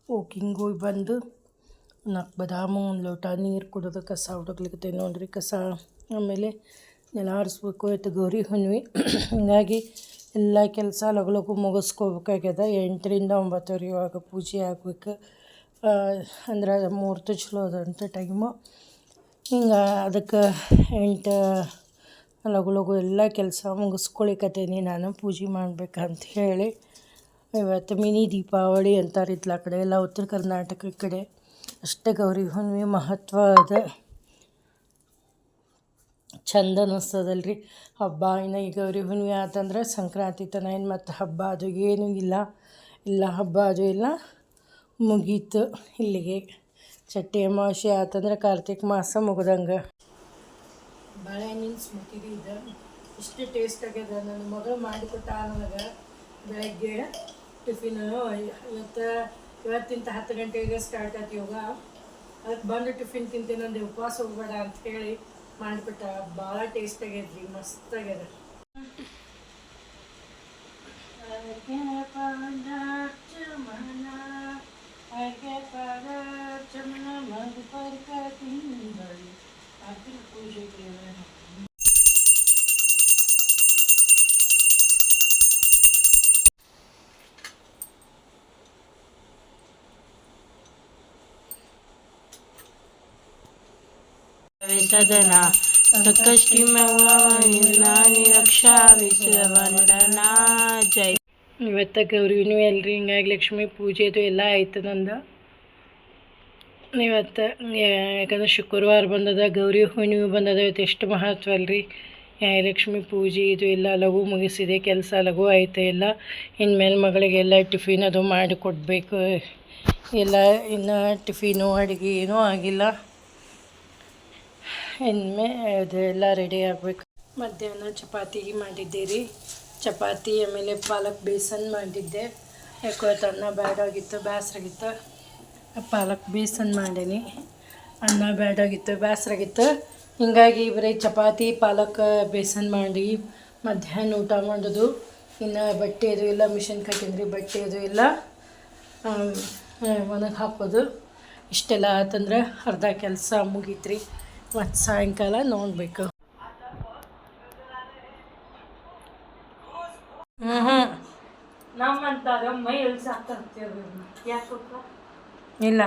Walking ಹೋಗಿ ಬಂದು 4 ಬದಾಮು, 1 ಲೋಟ ನೀರು ಕುಡಿದು ಕಸ ಹುಡುಕ್ಲಿಕ್ಕೆ ನೋಡ್ರಿ. ಕಸ ಆಮೇಲೆ ನೆಲ ಆರಿಸ್ಬೇಕು. ಇವತ್ತು ಗೌರಿ ಹುಣ್ಣಿಮೆ ಹೀಗಾಗಿ ಎಲ್ಲ ಕೆಲಸ ಲಗು ಲಗು ಮುಗಿಸ್ಕೋಬೇಕಾಗ್ಯದ. 8ರಿಂದ 9 ಒಳಗೆ ಪೂಜೆ ಆಗ್ಬೇಕು. ಅಂದ್ರೆ ಮುಹೂರ್ತ ಚಲೋ ಅದಂತ ಟೈಮು. ಹಿಂಗೆ ಅದಕ್ಕೆ 8 ಲಗು ಲಗು ಎಲ್ಲ ಕೆಲಸ ಮುಗಿಸ್ಕೊಳಿಕತ್ತೀನಿ ನಾನು, ಪೂಜೆ ಮಾಡ್ಬೇಕಂತ ಹೇಳಿ. ಇವತ್ತು ಮಿನಿ ದೀಪಾವಳಿ ಅಂತಾರೆ ಇತ್ಲ ಕಡೆ ಎಲ್ಲ, ಉತ್ತರ ಕರ್ನಾಟಕ ಕಡೆ ಅಷ್ಟೇ ಗೌರಿ ಹುಣ್ಣಿಮೆ ಮಹತ್ವ ಅದ. ಚಂದ ಅನ್ನಿಸ್ತದಲ್ರಿ ಹಬ್ಬ. ಇನ್ನು ಈ ಗೌರಿ ಹುಣ್ಣಿಮೆ ಆತಂದ್ರೆ ಸಂಕ್ರಾಂತಿ ತನ ಏನು ಮತ್ತು ಹಬ್ಬ ಅದು ಏನೂ ಇಲ್ಲ. ಇಲ್ಲ ಹಬ್ಬ ಅದು ಎಲ್ಲ ಮುಗೀತು ಇಲ್ಲಿಗೆ. ಚಟ್ಟಿ ಅಮಾವಾಸ್ಯೆ ಆತಂದ್ರೆ ಕಾರ್ತಿಕ ಮಾಸ ಮುಗ್ದಂಗೆ. ಬಾಳೆಹಣ್ಣಿನ ಸ್ಮೂತಿಗೆ ಇದು ಇಷ್ಟು ಟೇಸ್ಟ್ ಆಗ್ಯದ. ನನ್ನ ಮಗಳು ಮಾಡಿಕೊಟ್ಟ ನನಗೆ ಬೆಳಗ್ಗೆ ಟಿಫಿನ್. ಇವತ್ತಿಂತ 10 ಗಂಟೆಗೆ ಸ್ಟಾರ್ಟ್ ಆಯ್ತು ಯೋಗ. ಅದಕ್ಕೆ ಬಂದು ಟಿಫಿನ್ ತಿಂತೀನಿ, ನಂದು ಉಪವಾಸ ಹೋಗ್ಬೇಡ ಅಂತ ಹೇಳಿ ಮಾಡಿಬಿಟ್ಟ. ಭಾಳ ಟೇಸ್ಟ್ ಆಗ್ಯದ್ರಿ, ಮಸ್ತ್ ಆಗ್ಯದ. ಸದನ ಸಂಕಷ್ಟಿ ರಕ್ಷಾ ವಿಶ್ವವಂದನಾ ಜೈ. ಇವತ್ತು ಗೌರಿ ಹುಣ್ಣಿಮೆ ಅಲ್ರಿ, ಹಿಂಗಾಗಿ ಲಕ್ಷ್ಮೀ ಪೂಜೆದು ಎಲ್ಲ ಆಯ್ತು ನಂದು ಇವತ್ತು. ಯಾಕಂದ್ರೆ ಶುಕ್ರವಾರ ಬಂದದ, ಗೌರಿ ಹುಣ್ಣಿಮೆ ಬಂದದ. ಇವತ್ತು ಎಷ್ಟು ಮಹತ್ವ ಅಲ್ರಿ. ಲಕ್ಷ್ಮೀ ಪೂಜೆ ಇದು ಎಲ್ಲ ಲಘು ಮುಗಿಸಿದೆ, ಕೆಲಸ ಲಘು ಆಯ್ತು ಎಲ್ಲ. ಇನ್ಮೇಲೆ ಮಗಳಿಗೆಲ್ಲ ಟಿಫಿನ್ ಅದು ಮಾಡಿ ಕೊಡಬೇಕು ಎಲ್ಲ. ಇನ್ನು ಟಿಫಿನು ಅಡುಗೆ ಏನೂ ಆಗಿಲ್ಲ. ಇನ್ಮೇಲೆ ಅದೆಲ್ಲ ರೆಡಿ ಆಗಬೇಕು. ಮಧ್ಯಾಹ್ನ ಚಪಾತಿ ಮಾಡಿದ್ದೆ ರೀ. ಚಪಾತಿ ಆಮೇಲೆ ಪಾಲಕ್ ಬೇಸನ್ ಮಾಡಿದ್ದೆ. ಯಾಕೋ ಅನ್ನ ಬ್ಯಾಡಾಗಿತ್ತು, ಬೇಸರಾಗಿತ್ತು. ಪಾಲಕ್ ಬೇಸನ್ ಮಾಡೀನಿ. ಅನ್ನ ಬ್ಯಾಡಾಗಿತ್ತು, ಬೇಸರಾಗಿತ್ತು. ಹೀಗಾಗಿ ಬರೀ ಚಪಾತಿ ಪಾಲಕ್ ಬೇಸನ್ ಮಾಡಿ ಮಧ್ಯಾಹ್ನ ಊಟ ಮಾಡೋದು. ಇನ್ನು ಬಟ್ಟೆ ಅದು ಎಲ್ಲ ಮಿಷನ್ ಕಟ್ಟಿದ್ರಿ, ಬಟ್ಟೆ ಅದು ಎಲ್ಲ ಒಣಗಿ ಹಾಕೋದು. ಇಷ್ಟೆಲ್ಲ ಆತಂದ್ರೆ ಅರ್ಧ ಕೆಲಸ ಮುಗೀತ್ರಿ. ಮತ್ತು ಸಾಯಂಕಾಲ ನೋಡಬೇಕು. ನಮ್ಮಂತಾಗ ಮೈ ಎಲ್ಲಿ ಸಾಕ್ತಿರ್ತೀವಿ. ಯಾಕೆ ಇಲ್ಲ